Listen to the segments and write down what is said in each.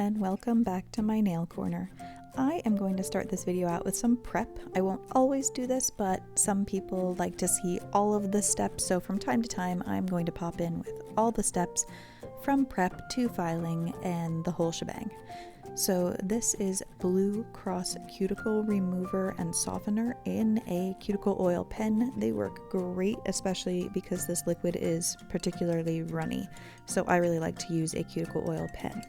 and welcome back to my nail corner. I am going to start this video out with some prep. I won't always do this, but some people like to see all of the steps, so from time to time I'm going to pop in with all the steps from prep to filing and the whole shebang. So this is Blue Cross Cuticle Remover and Softener in a cuticle oil pen. They work great, especially because this liquid is particularly runny. So I really like to use a cuticle oil pen.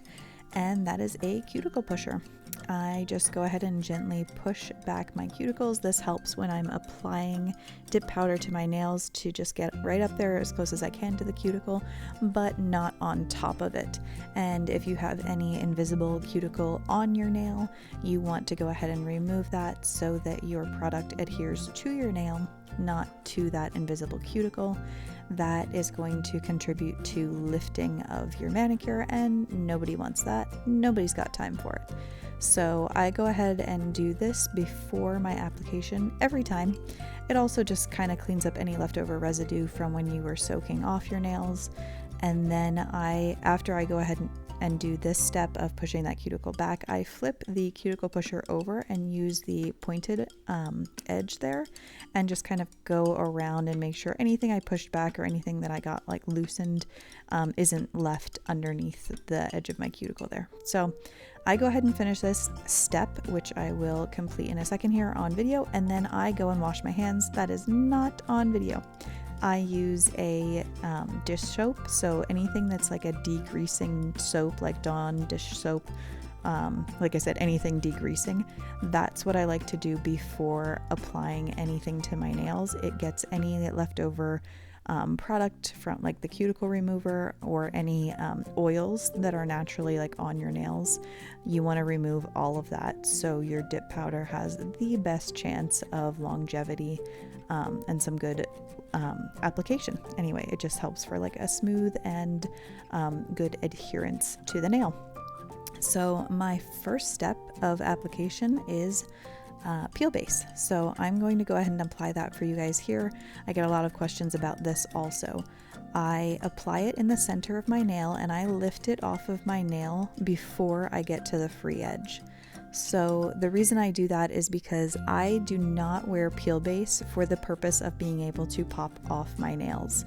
And that is a cuticle pusher. I just go ahead and gently push back my cuticles. This helps when I'm applying dip powder to my nails to just get right up there as close as I can to the cuticle, but not on top of it. And if you have any invisible cuticle on your nail, you want to go ahead and remove that so that your product adheres to your nail, not to that invisible cuticle. That is going to contribute to lifting of your manicure, and nobody wants that. Nobody's got time for it. So I go ahead and do this before my application every time. It also just kind of cleans up any leftover residue from when you were soaking off your nails. And then after I go ahead and do this step of pushing that cuticle back, I flip the cuticle pusher over and use the pointed edge there and just kind of go around and make sure anything I pushed back or anything that I got like loosened isn't left underneath the edge of my cuticle there. So I go ahead and finish this step, which I will complete in a second here on video, and then I go and wash my hands. That is not on video. I use a dish soap, so anything that's like a degreasing soap, like Dawn dish soap, like I said, anything degreasing, that's what I like to do before applying anything to my nails. It gets any leftover product from like the cuticle remover or any oils that are naturally like on your nails. You want to remove all of that so your dip powder has the best chance of longevity and some good application. Anyway, it just helps for like a smooth and good adherence to the nail. So my first step of application is peel base. So I'm going to go ahead and apply that for you guys here. I get a lot of questions about this also. I apply it in the center of my nail and I lift it off of my nail before I get to the free edge. So the reason I do that is because I do not wear peel base for the purpose of being able to pop off my nails.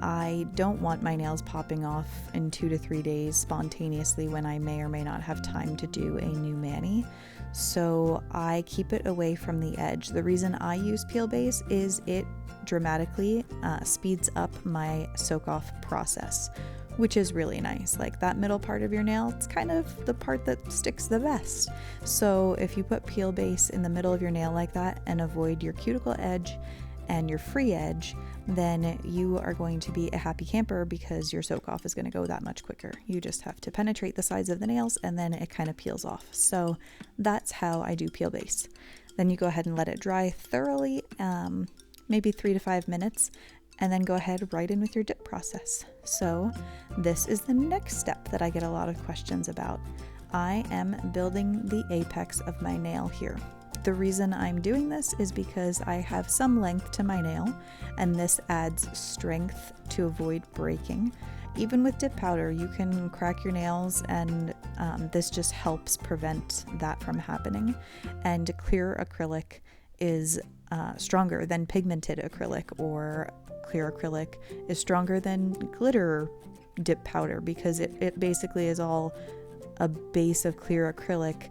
I don't want my nails popping off in 2 to 3 days spontaneously when I may or may not have time to do a new mani. So I keep it away from the edge. The reason I use peel base is it dramatically speeds up my soak off process, which is really nice. Like that middle part of your nail, it's kind of the part that sticks the best. So if you put peel base in the middle of your nail like that and avoid your cuticle edge and your free edge, then you are going to be a happy camper because your soak off is going to go that much quicker. You just have to penetrate the sides of the nails and then it kind of peels off. So that's how I do peel base. Then you go ahead and let it dry thoroughly, maybe 3 to 5 minutes, and then go ahead right in with your dip process. So this is the next step that I get a lot of questions about. I am building the apex of my nail here. The reason I'm doing this is because I have some length to my nail, and this adds strength to avoid breaking. Even with dip powder, you can crack your nails, and this just helps prevent that from happening. And clear acrylic is stronger than pigmented acrylic, or clear acrylic is stronger than glitter dip powder because it basically is all a base of clear acrylic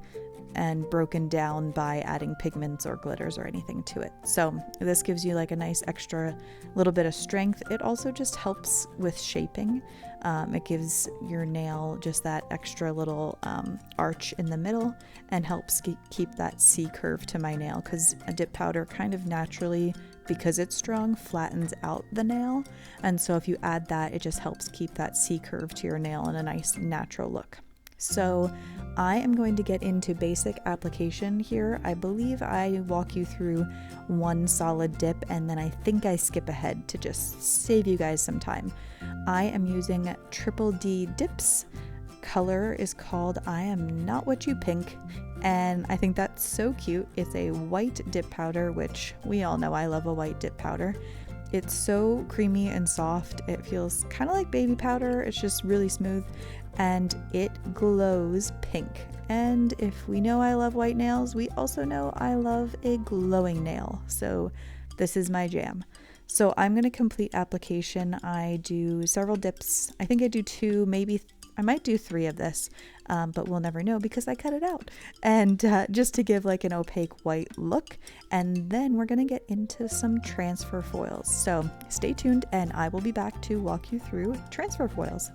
and broken down by adding pigments or glitters or anything to it. So this gives you like a nice extra little bit of strength. It also just helps with shaping. It gives your nail just that extra little arch in the middle and helps keep that C curve to my nail, because a dip powder kind of naturally, because it's strong, flattens out the nail. And so if you add that, it just helps keep that C curve to your nail in a nice natural look. So I am going to get into basic application here. I believe I walk you through one solid dip and then I think I skip ahead to just save you guys some time. I am using Triple D dips. Color is called I Am Not What You Pink, and I think that's so cute. It's a white dip powder, which we all know I love a white dip powder. It's so creamy and soft. It feels kind of like baby powder. It's just really smooth and it glows pink. And if we know I love white nails, we also know I love a glowing nail. So this is my jam. So I'm going to complete application. I do several dips. I think I do 2, maybe I might do 3 of this, but we'll never know because I cut it out. And just to give like an opaque white look. And then we're going to get into some transfer foils. So stay tuned and I will be back to walk you through transfer foils.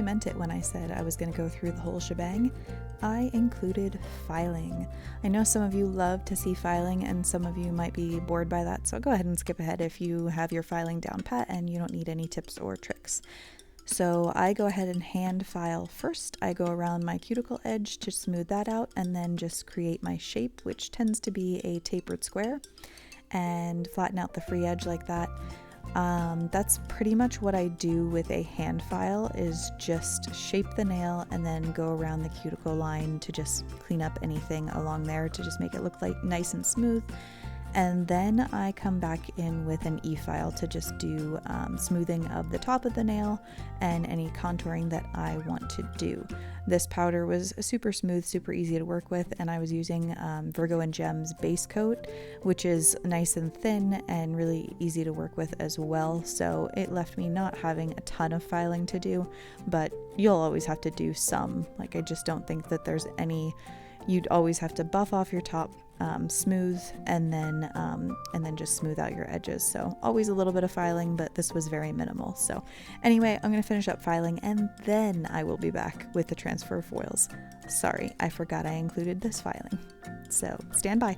Meant it when I said I was going to go through the whole shebang. I included filing. I know some of you love to see filing and some of you might be bored by that, so go ahead and skip ahead if you have your filing down pat and you don't need any tips or tricks. So I go ahead and hand file first. I go around my cuticle edge to smooth that out and then just create my shape, which tends to be a tapered square, and flatten out the free edge like that. That's pretty much what I do with a hand file, is just shape the nail and then go around the cuticle line to just clean up anything along there to just make it look like nice and smooth. And then I come back in with an e-file to just do smoothing of the top of the nail and any contouring that I want to do. This powder was super smooth, super easy to work with, and I was using Virgo and Gems base coat, which is nice and thin and really easy to work with as well. So it left me not having a ton of filing to do, but you'll always have to do some. Like, I just don't think that there's any, you'd always have to buff off your top, smooth, and then just smooth out your edges. So always a little bit of filing, but this was very minimal. So anyway, I'm going to finish up filing and then I will be back with the transfer foils. Sorry, I forgot I included this filing. So stand by.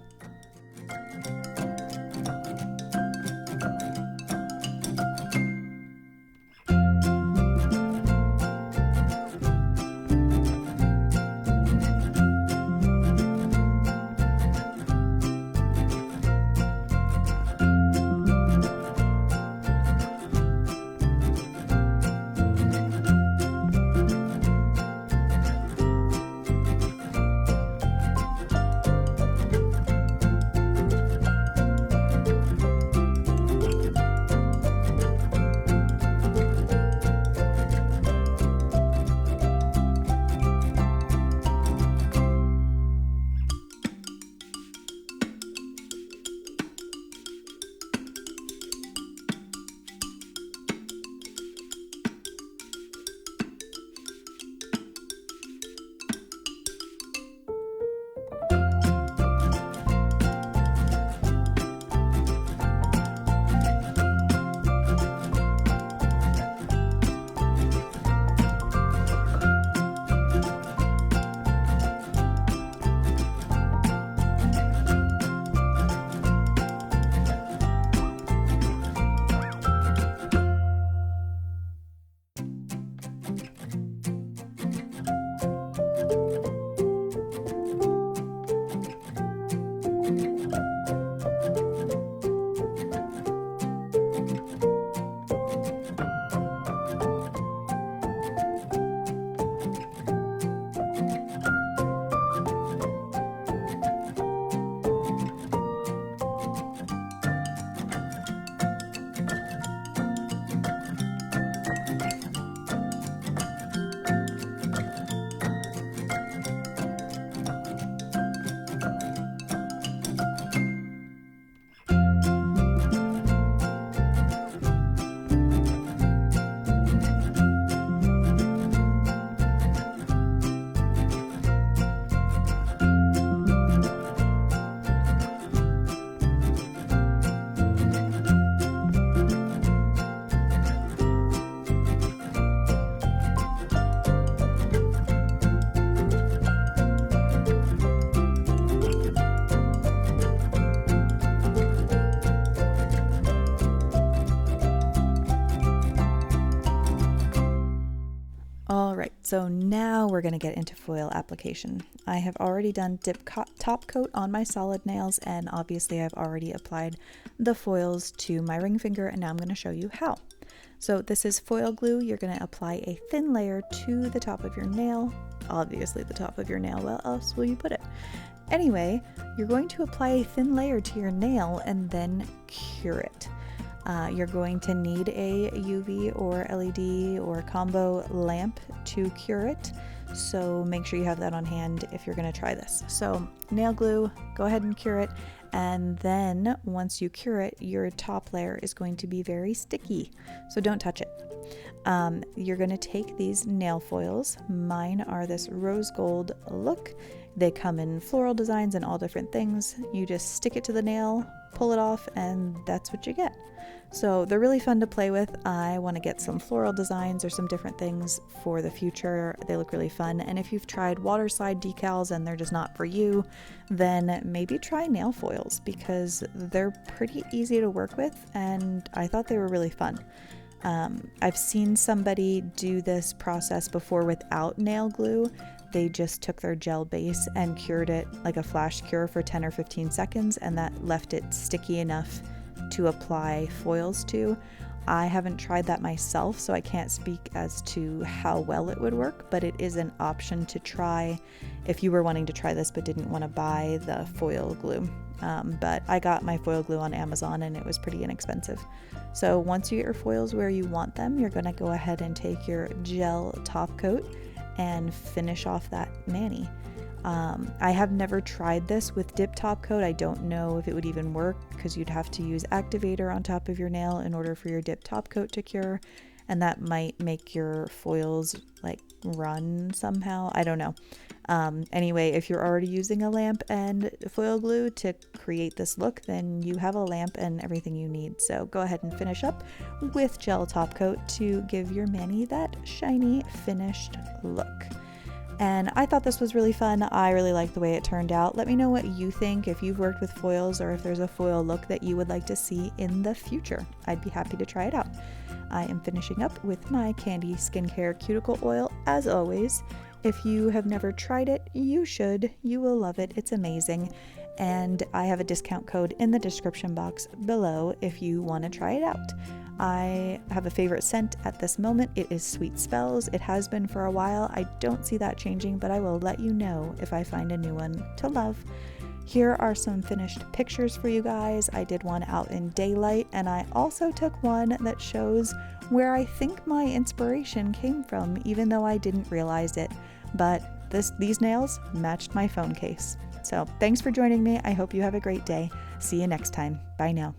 So now we're going to get into foil application. I have already done dip top coat on my solid nails, and obviously I've already applied the foils to my ring finger, and now I'm going to show you how. So this is foil glue. You're going to apply a thin layer to the top of your nail, obviously the top of your nail, where else will you put it? Anyway, you're going to apply a thin layer to your nail and then cure it. You're going to need a UV or LED or combo lamp to cure it, so make sure you have that on hand if you're going to try this. So nail glue, go ahead and cure it, and then once you cure it, your top layer is going to be very sticky, so don't touch it. You're going to take these nail foils. Mine are this rose gold look. They come in floral designs and all different things. You just stick it to the nail, pull it off, and that's what you get. So they're really fun to play with. I want to get some floral designs or some different things for the future. They look really fun. And if you've tried water slide decals and they're just not for you, then maybe try nail foils because they're pretty easy to work with, and I thought they were really fun. I've seen somebody do this process before without nail glue. They just took their gel base and cured it like a flash cure for 10 or 15 seconds, and that left it sticky enough to apply foils to. I haven't tried that myself, so I can't speak as to how well it would work, but it is an option to try if you were wanting to try this but didn't want to buy the foil glue. But I got my foil glue on Amazon and it was pretty inexpensive. So once you get your foils where you want them, you're going to go ahead and take your gel top coat and finish off that mani. I have never tried this with dip top coat. I don't know if it would even work because you'd have to use Activator on top of your nail in order for your dip top coat to cure, and that might make your foils like run somehow. I don't know. Anyway, if you're already using a lamp and foil glue to create this look, then you have a lamp and everything you need. So go ahead and finish up with gel top coat to give your mani that shiny finished look. And I thought this was really fun. I really like the way it turned out. Let me know what you think, if you've worked with foils or if there's a foil look that you would like to see in the future. I'd be happy to try it out. I am finishing up with my Candi Skincare Cuticle Oil as always. If you have never tried it, you should. You will love it. It's amazing. And I have a discount code in the description box below if you want to try it out. I have a favorite scent at this moment. It is Sweet Spells. It has been for a while. I don't see that changing, but I will let you know if I find a new one to love. Here are some finished pictures for you guys. I did one out in daylight, and I also took one that shows where I think my inspiration came from, even though I didn't realize it. But these nails matched my phone case. So thanks for joining me. I hope you have a great day. See you next time. Bye now.